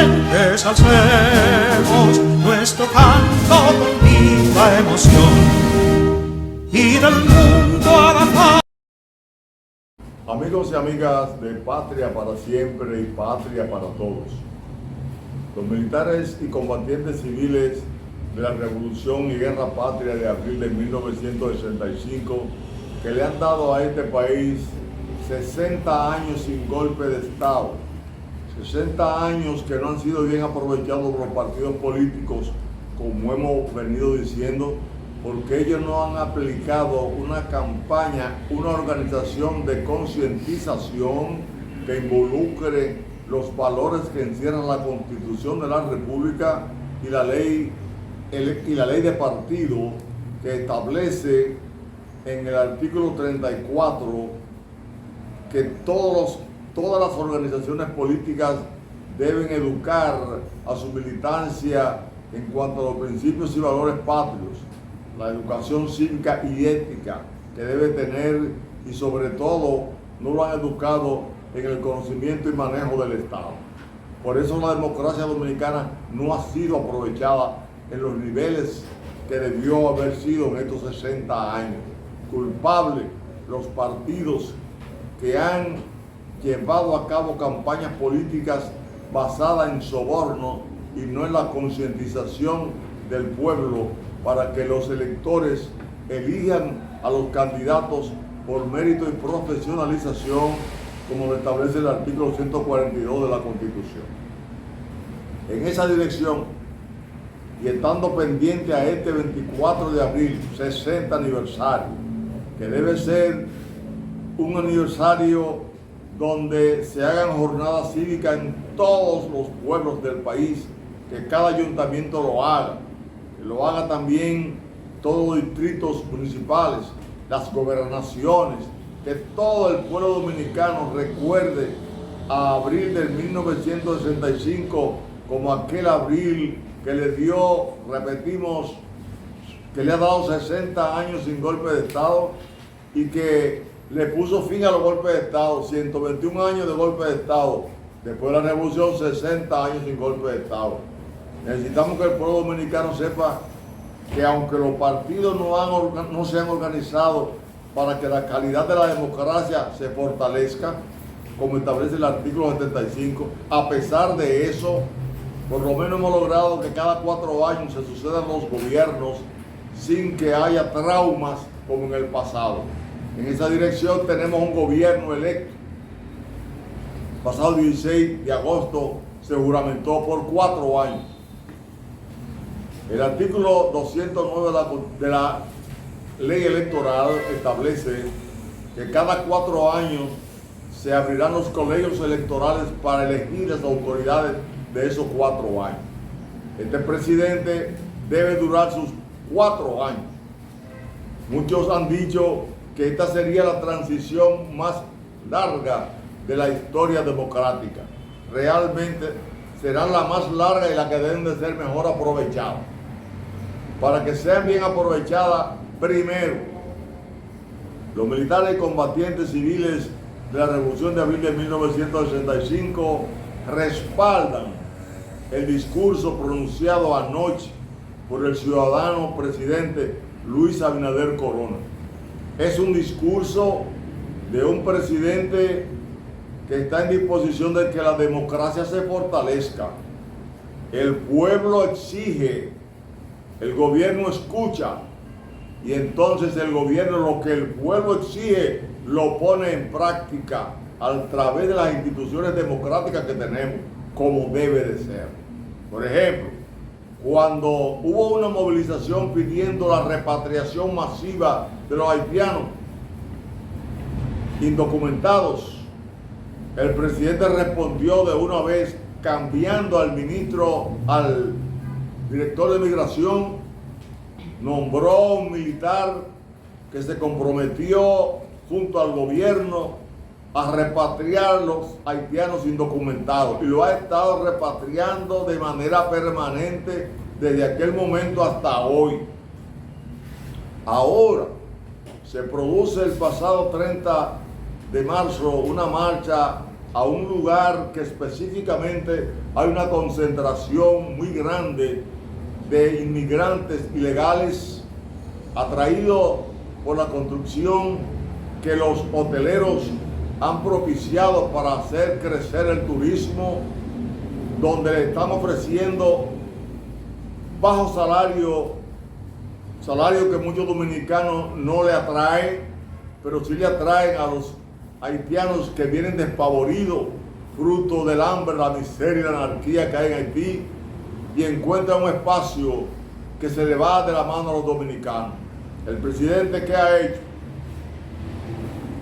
valientes alcemos nuestro canto con viva emoción y del mundo a la paz. Amigos y amigas de Patria para Siempre y Patria para Todos, los militares y combatientes civiles de la Revolución y Guerra Patria de abril de 1965, que le han dado a este país 60 años sin golpe de Estado, 60 años que no han sido bien aprovechados por los partidos políticos, como hemos venido diciendo, porque ellos no han aplicado una campaña, una organización de concientización que involucre los valores que encierran la Constitución de la República y la ley de partido, que establece en el artículo 34 que todas las organizaciones políticas deben educar a su militancia en cuanto a los principios y valores patrios, la educación cívica y ética que debe tener, y sobre todo no lo han educado en el conocimiento y manejo del Estado. Por eso la democracia dominicana no ha sido aprovechada en los niveles que debió haber sido en estos 60 años. Culpables los partidos que han llevado a cabo campañas políticas basadas en soborno y no en la concientización del pueblo para que los electores elijan a los candidatos por mérito y profesionalización, como lo establece el artículo 142 de la Constitución. En esa dirección, y estando pendiente a este 24 de abril, 60 aniversario, que debe ser un aniversario donde se hagan jornadas cívicas en todos los pueblos del país, que cada ayuntamiento lo haga, que lo haga también todos los distritos municipales, las gobernaciones, que todo el pueblo dominicano recuerde a abril del 1965 como aquel abril que le dio, repetimos, que le ha dado 60 años sin golpe de Estado y que le puso fin a los golpes de Estado, 121 años de golpe de Estado, después de la Revolución 60 años sin golpe de Estado. Necesitamos que el pueblo dominicano sepa que aunque los partidos no se han organizado para que la calidad de la democracia se fortalezca, como establece el artículo 75, a pesar de eso, por lo menos hemos logrado que cada 4 años se sucedan los gobiernos sin que haya traumas como en el pasado. En esa dirección tenemos un gobierno electo. Pasado 16 de agosto se juramentó por 4 años. El artículo 209 de la ley electoral establece que cada 4 años se abrirán los colegios electorales para elegir las autoridades de esos 4 años. Este presidente debe durar sus 4 años. Muchos han dicho que esta sería la transición más larga de la historia democrática. Realmente será la más larga y la que deben de ser mejor aprovechadas. Para que sean bien aprovechadas, primero, los militares y combatientes civiles de la Revolución de abril de 1965 respaldan el discurso pronunciado anoche por el ciudadano presidente Luis Abinader Corona. Es un discurso de un presidente que está en disposición de que la democracia se fortalezca. El pueblo exige, el gobierno escucha, y entonces el gobierno lo que el pueblo exige lo pone en práctica a través de las instituciones democráticas que tenemos, como debe de ser. Por ejemplo, cuando hubo una movilización pidiendo la repatriación masiva de los haitianos indocumentados, el presidente respondió de una vez cambiando al director de migración, nombró un militar que se comprometió junto al gobierno a repatriar los haitianos indocumentados, y lo ha estado repatriando de manera permanente desde aquel momento hasta hoy. Ahora se produce el pasado 30 de marzo una marcha a un lugar que específicamente hay una concentración muy grande de inmigrantes ilegales atraídos por la construcción que los hoteleros han propiciado para hacer crecer el turismo, donde le están ofreciendo bajo salario que muchos dominicanos no le atraen, pero sí le atraen a los haitianos que vienen despavoridos, fruto del hambre, la miseria y la anarquía que hay en Haití, y encuentran un espacio que se le va de la mano a los dominicanos. El presidente, ¿qué ha hecho?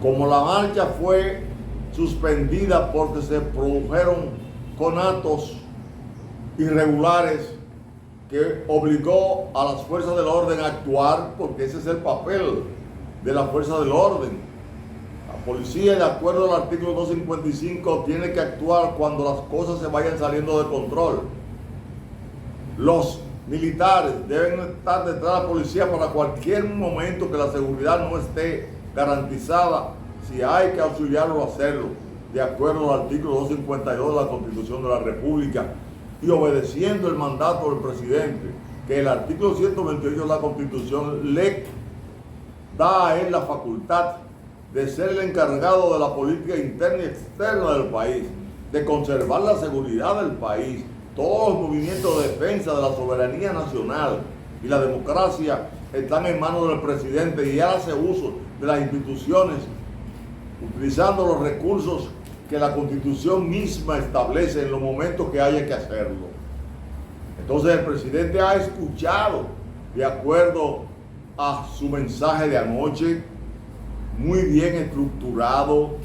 Como la marcha fue suspendida porque se produjeron conatos irregulares que obligó a las fuerzas del orden a actuar, porque ese es el papel de las fuerzas del orden. La policía, de acuerdo al artículo 255, tiene que actuar cuando las cosas se vayan saliendo de control. Los militares deben estar detrás de la policía para cualquier momento que la seguridad no esté garantizada, si hay que auxiliarlo a hacerlo, de acuerdo al artículo 252 de la Constitución de la República, y obedeciendo el mandato del presidente, que el artículo 128 de la Constitución le da a él la facultad de ser el encargado de la política interna y externa del país, de conservar la seguridad del país, todos los movimientos de defensa de la soberanía nacional y la democracia están en manos del presidente, y él hace uso de las instituciones utilizando los recursos que la Constitución misma establece en los momentos que haya que hacerlo. Entonces el presidente ha escuchado, de acuerdo a su mensaje de anoche, muy bien estructurado.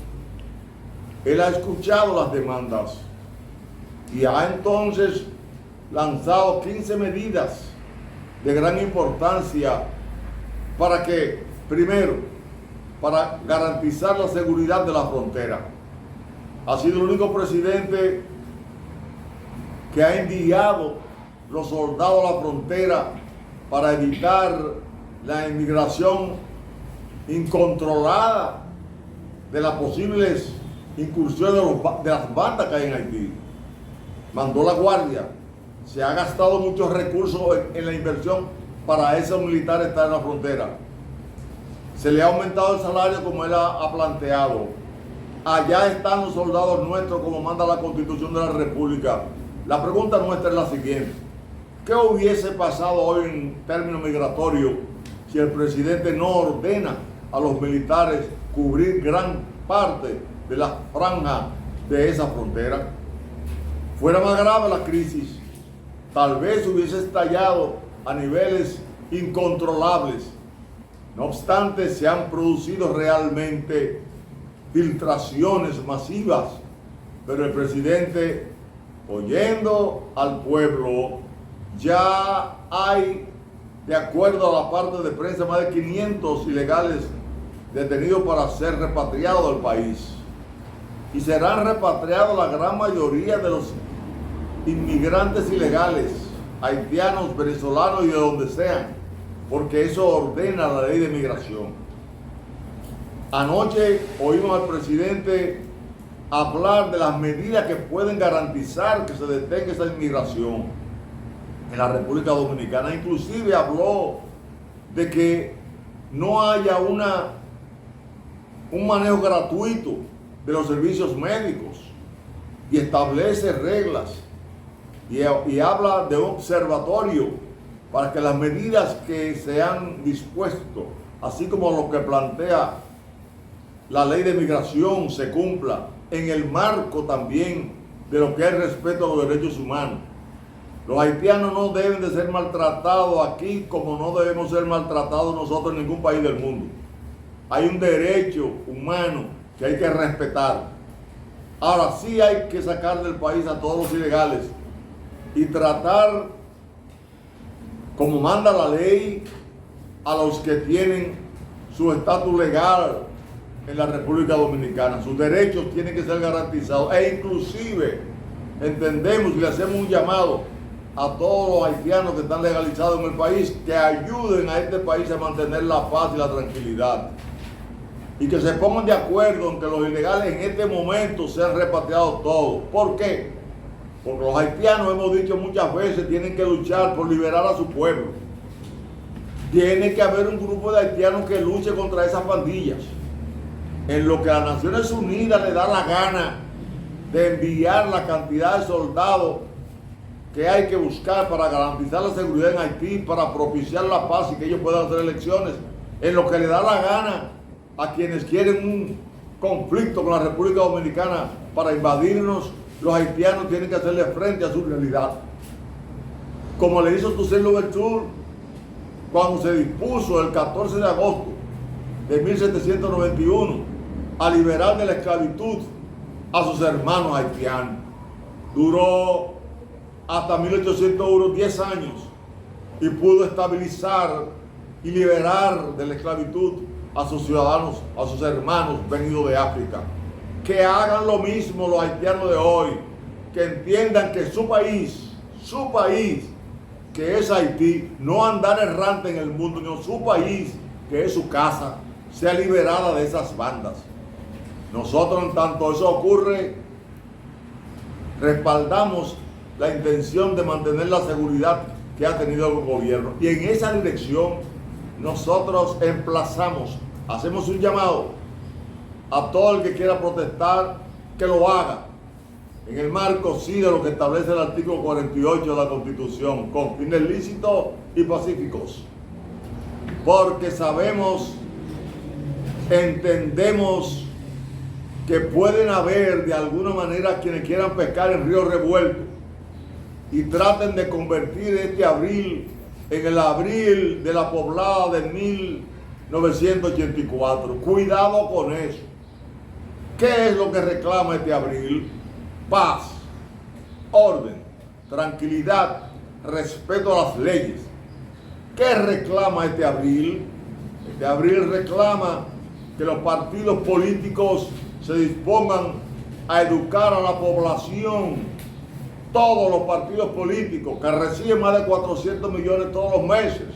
Él ha escuchado las demandas y ha entonces lanzado 15 medidas de gran importancia para que, primero, para garantizar la seguridad de la frontera. Ha sido el único presidente que ha enviado los soldados a la frontera para evitar la inmigración incontrolada de las posibles incursiones de las bandas que hay en Haití. Mandó la guardia. Se ha gastado muchos recursos en la inversión para esos militares estar en la frontera. Se le ha aumentado el salario como él ha planteado. Allá están los soldados nuestros como manda la Constitución de la República. La pregunta nuestra es la siguiente: ¿qué hubiese pasado hoy en términos migratorios si el presidente no ordena a los militares cubrir gran parte de la franja de esa frontera? Fuera más grave la crisis, tal vez hubiese estallado a niveles incontrolables. No obstante, se han producido realmente filtraciones masivas, pero el presidente, oyendo al pueblo, ya hay, de acuerdo a la parte de prensa, más de 500 ilegales detenidos para ser repatriados del país. Y serán repatriados la gran mayoría de los inmigrantes ilegales, haitianos, venezolanos y de donde sean, porque eso ordena la ley de migración. Anoche oímos al presidente hablar de las medidas que pueden garantizar que se detenga esa inmigración en la República Dominicana. Inclusive habló de que no haya un manejo gratuito de los servicios médicos, y establece reglas y habla de un observatorio para que las medidas que se han dispuesto, así como lo que plantea la ley de migración, se cumpla en el marco también de lo que es respeto a los derechos humanos. Los haitianos no deben de ser maltratados aquí como no debemos ser maltratados nosotros en ningún país del mundo. Hay un derecho humano que hay que respetar. Ahora sí hay que sacar del país a todos los ilegales y tratar, como manda la ley, a los que tienen su estatus legal en la República Dominicana. Sus derechos tienen que ser garantizados, e inclusive entendemos y le hacemos un llamado a todos los haitianos que están legalizados en el país, que ayuden a este país a mantener la paz y la tranquilidad. y que se pongan de acuerdo en que los ilegales en este momento sean repatriados todos. ¿Por qué? Porque los haitianos, hemos dicho muchas veces, tienen que luchar por liberar a su pueblo. Tiene que haber un grupo de haitianos que luche contra esas pandillas. En lo que las Naciones Unidas le da la gana de enviar la cantidad de soldados que hay que buscar para garantizar la seguridad en Haití, para propiciar la paz y que ellos puedan hacer elecciones, en lo que le da la gana a quienes quieren un conflicto con la República Dominicana para invadirnos, los haitianos tienen que hacerle frente a su realidad. Como le hizo Toussaint Louverture cuando se dispuso el 14 de agosto de 1791 a liberar de la esclavitud a sus hermanos haitianos. Duró hasta 1801, 10 años, y pudo estabilizar y liberar de la esclavitud a sus ciudadanos, a sus hermanos venidos de África. Que hagan lo mismo los haitianos de hoy, que entiendan que su país, que es Haití, no andar errante en el mundo, sino su país, que es su casa, sea liberada de esas bandas. Nosotros, en tanto eso ocurre, respaldamos la intención de mantener la seguridad que ha tenido el gobierno. Y en esa dirección nosotros emplazamos, hacemos un llamado a todo el que quiera protestar, que lo haga, en el marco sí de lo que establece el artículo 48 de la Constitución, con fines lícitos y pacíficos. Porque sabemos, entendemos que pueden haber de alguna manera quienes quieran pescar en río revuelto y traten de convertir este abril en el abril de la poblada de 1984. Cuidado con eso. ¿Qué es lo que reclama este abril? Paz, orden, tranquilidad, respeto a las leyes. ¿Qué reclama este abril? Este abril reclama que los partidos políticos se dispongan a educar a la población. Todos los partidos políticos que reciben más de 400 millones todos los meses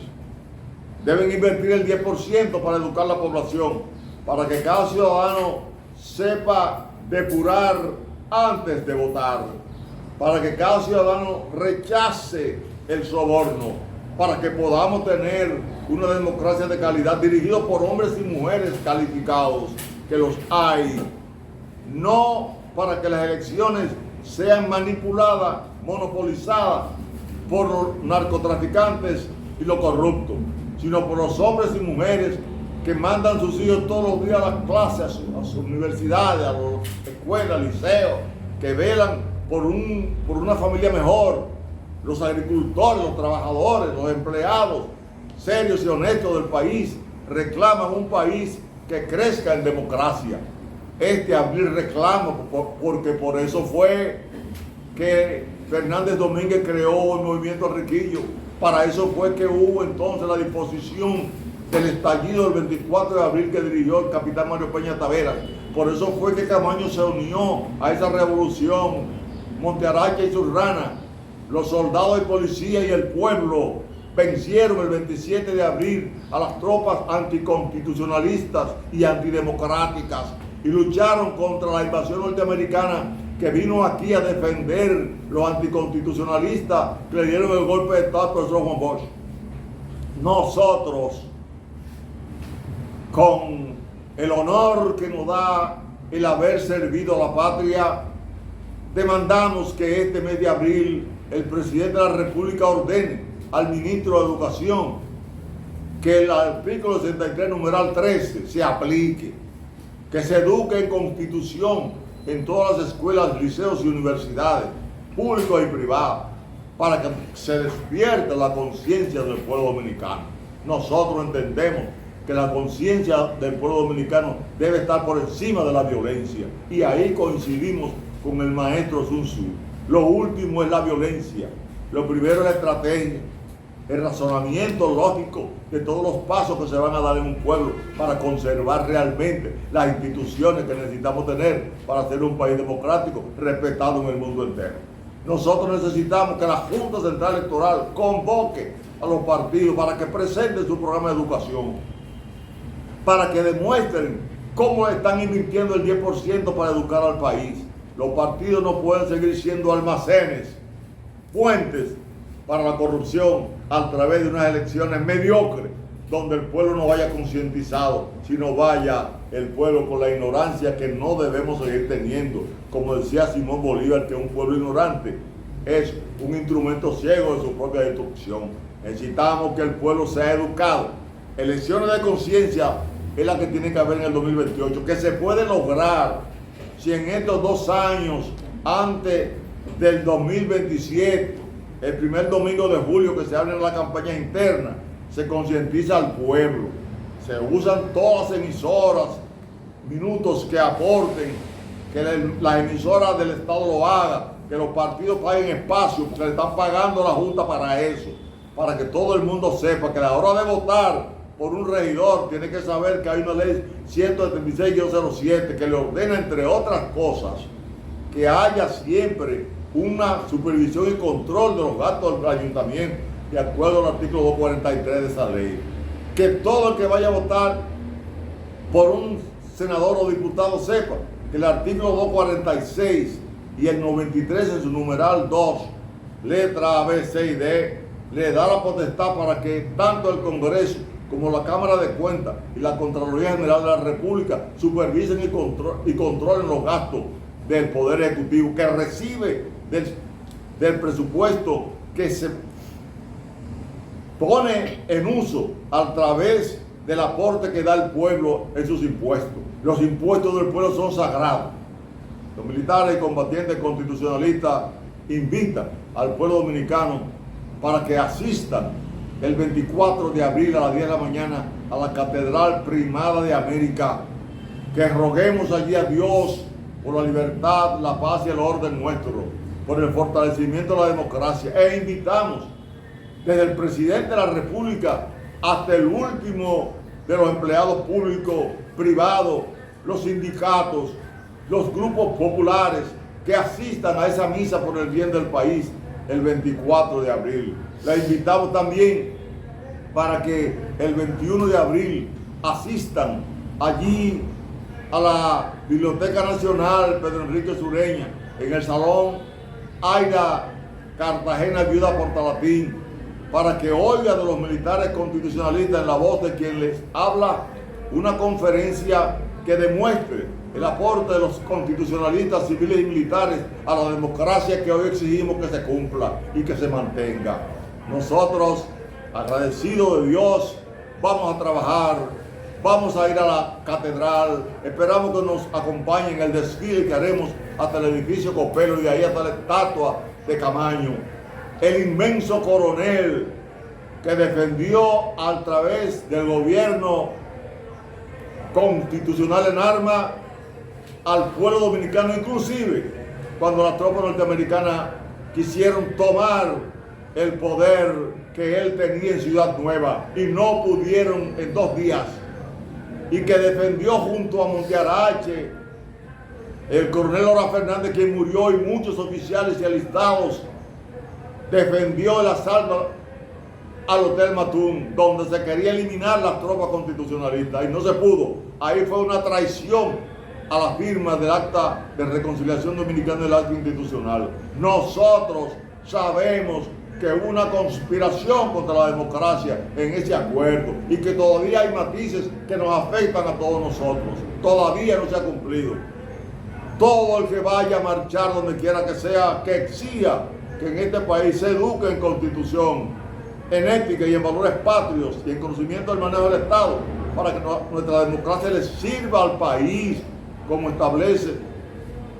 deben invertir el 10% para educar a la población, para que cada ciudadano sepa depurar antes de votar, para que cada ciudadano rechace el soborno, para que podamos tener una democracia de calidad dirigida por hombres y mujeres calificados, que los hay, no para que las elecciones sean manipuladas, monopolizadas por los narcotraficantes y los corruptos, sino por los hombres y mujeres que mandan sus hijos todos los días a las clases, a sus universidades, a las escuelas, liceos, que velan por una familia mejor, los agricultores, los trabajadores, los empleados serios y honestos del país reclaman un país que crezca en democracia. Este abril reclama, porque por eso fue que Fernández Domínguez creó el movimiento Riquillo. Para eso fue que hubo entonces la disposición del estallido del 24 de abril que dirigió el capitán Mario Peña Taveras. Por eso fue que Camaño se unió a esa revolución. Montearacha y Surrana, los soldados y policías y el pueblo vencieron el 27 de abril a las tropas anticonstitucionalistas y antidemocráticas y lucharon contra la invasión norteamericana que vino aquí a defender los anticonstitucionalistas que le dieron el golpe de Estado al profesor Juan Bosch. Nosotros, con el honor que nos da el haber servido a la patria, demandamos que este mes de abril el presidente de la República ordene al ministro de Educación que el artículo 63, numeral 13, se aplique, que se eduque en Constitución en todas las escuelas, liceos y universidades, públicos y privados, para que se despierte la conciencia del pueblo dominicano. Nosotros entendemos que la conciencia del pueblo dominicano debe estar por encima de la violencia, y ahí coincidimos con el maestro Sun Tzu. Lo último es la violencia, lo primero es la estrategia, el razonamiento lógico de todos los pasos que se van a dar en un pueblo para conservar realmente las instituciones que necesitamos tener para ser un país democrático respetado en el mundo entero. Nosotros necesitamos que la Junta Central Electoral convoque a los partidos para que presenten su programa de educación, para que demuestren ¿Cómo están invirtiendo el 10% para educar al país? Los partidos no pueden seguir siendo almacenes, puentes para la corrupción a través de unas elecciones mediocres, donde el pueblo no vaya concientizado, sino vaya el pueblo con la ignorancia que no debemos seguir teniendo. Como decía Simón Bolívar, que un pueblo ignorante es un instrumento ciego de su propia destrucción. Necesitamos que el pueblo sea educado. Elecciones de conciencia es la que tiene que haber en el 2028, que se puede lograr si en estos 2 años, antes del 2027, el primer domingo de julio que se abre la campaña interna, se concientiza al pueblo, se usan todas las emisoras, minutos que aporten, que las emisoras del Estado lo hagan, que los partidos paguen espacio, porque le están pagando a la Junta para eso, para que todo el mundo sepa que a la hora de votar por un regidor tiene que saber que hay una ley 176-07 que le ordena, entre otras cosas, que haya siempre una supervisión y control de los gastos del ayuntamiento, de acuerdo al artículo 243 de esa ley. Que todo el que vaya a votar por un senador o diputado sepa que el artículo 246 y el 93 en su numeral 2, letra A, B, C y D, le da la potestad para que tanto el Congreso como la Cámara de Cuentas y la Contraloría General de la República supervisen y controlen los gastos del Poder Ejecutivo, que recibe del presupuesto que se pone en uso a través del aporte que da el pueblo en sus impuestos. Los impuestos del pueblo son sagrados. Los militares y combatientes constitucionalistas invitan al pueblo dominicano para que asistan el 24 de abril a las 10 de la mañana a la Catedral Primada de América, que roguemos allí a Dios por la libertad, la paz y el orden nuestro, por el fortalecimiento de la democracia, e invitamos desde el presidente de la República hasta el último de los empleados públicos, privados, los sindicatos, los grupos populares, que asistan a esa misa por el bien del país el 24 de abril. La invitamos también para que el 21 de abril asistan allí a la Biblioteca Nacional Pedro Enrique Sureña, en el Salón Aida Cartagena Viuda Portalatín, para que oigan de los militares constitucionalistas, en la voz de quien les habla, una conferencia que demuestre el aporte de los constitucionalistas civiles y militares a la democracia que hoy exigimos que se cumpla y que se mantenga. Nosotros, agradecidos de Dios, vamos a trabajar, vamos a ir a la catedral, esperamos que nos acompañen en el desfile que haremos hasta el edificio Copelo y de ahí hasta la estatua de Camaño. El inmenso coronel que defendió a través del gobierno constitucional en armas al pueblo dominicano, inclusive cuando las tropas norteamericanas quisieron tomar el poder que él tenía en Ciudad Nueva y no pudieron en 2 días, y que defendió junto a Montearache, el coronel Lora Fernández, quien murió, y muchos oficiales y alistados, defendió el asalto al Hotel Matún, donde se quería eliminar las tropas constitucionalistas y no se pudo. Ahí fue una traición a la firma del Acta de Reconciliación Dominicana y del Acta Institucional. Nosotros sabemos que hubo una conspiración contra la democracia en ese acuerdo y que todavía hay matices que nos afectan a todos nosotros. Todavía no se ha cumplido. Todo el que vaya a marchar donde quiera que sea, que exija que en este país se eduque en Constitución, en ética y en valores patrios y en conocimiento del manejo del Estado, para que nuestra democracia le sirva al país, como establece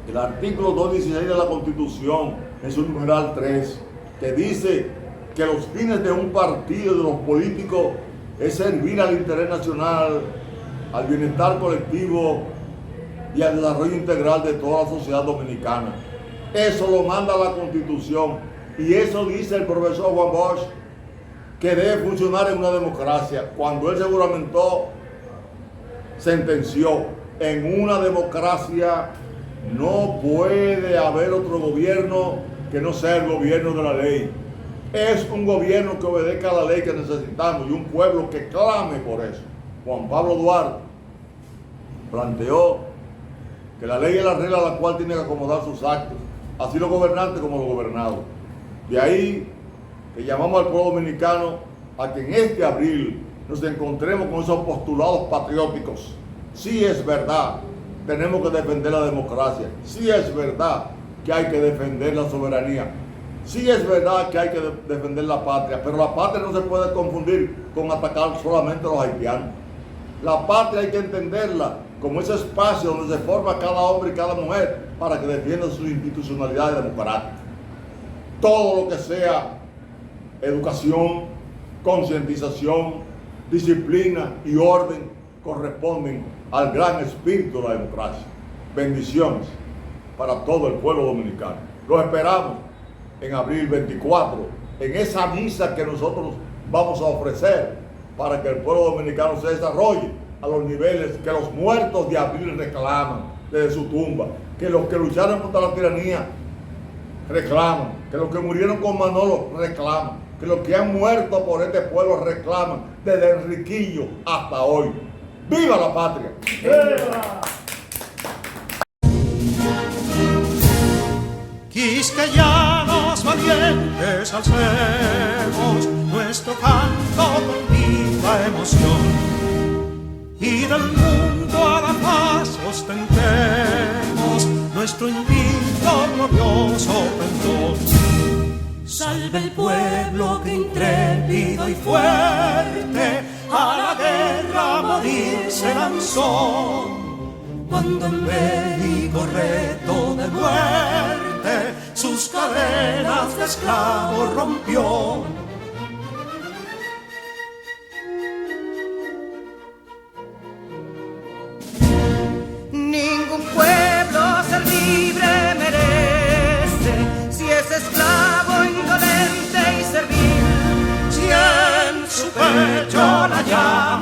el artículo 216 de la Constitución en su numeral 3, que dice que los fines de un partido, de los políticos, es servir al interés nacional, al bienestar colectivo y al desarrollo integral de toda la sociedad dominicana. Eso lo manda la Constitución, y eso dice el profesor Juan Bosch, que debe funcionar en una democracia. Cuando él seguramente sentenció: en una democracia no puede haber otro gobierno que no sea el gobierno de la ley. Es un gobierno que obedezca a la ley que necesitamos y un pueblo que clame por eso. Juan Pablo Duarte, planteó que la ley es la regla a la cual tiene que acomodar sus actos, así los gobernantes como los gobernados. De ahí que llamamos al pueblo dominicano a que en este abril nos encontremos con esos postulados patrióticos. Sí es verdad, tenemos que defender la democracia. Sí es verdad que hay que defender la soberanía. Sí es verdad que hay que defender la patria, pero la patria no se puede confundir con atacar solamente a los haitianos. La patria hay que entenderla como ese espacio donde se forma cada hombre y cada mujer para que defienda su institucionalidad democrática. Todo lo que sea educación, concientización, disciplina y orden corresponden al gran espíritu de la democracia. Bendiciones para todo el pueblo dominicano. Los esperamos en abril 24, en esa misa que nosotros vamos a ofrecer para que el pueblo dominicano se desarrolle a los niveles que los muertos de abril reclaman desde su tumba, que los que lucharon contra la tiranía reclaman, que los que murieron con Manolo reclaman, que los que han muerto por este pueblo reclaman desde Enriquillo hasta hoy. ¡Viva la patria! ¡Viva! Quisqueyanos valientes alcemos nuestro canto con viva emoción, y del mundo a la paz ostentemos nuestro invicto glorioso pendón. Salve el pueblo que intrépido y fuerte a la guerra a morir se lanzó, cuando en bélico reto de muerte sus cadenas de esclavos rompió. Ningún pueblo ser libre merece si es esclavo, indolente y servil. Si en su pecho la llama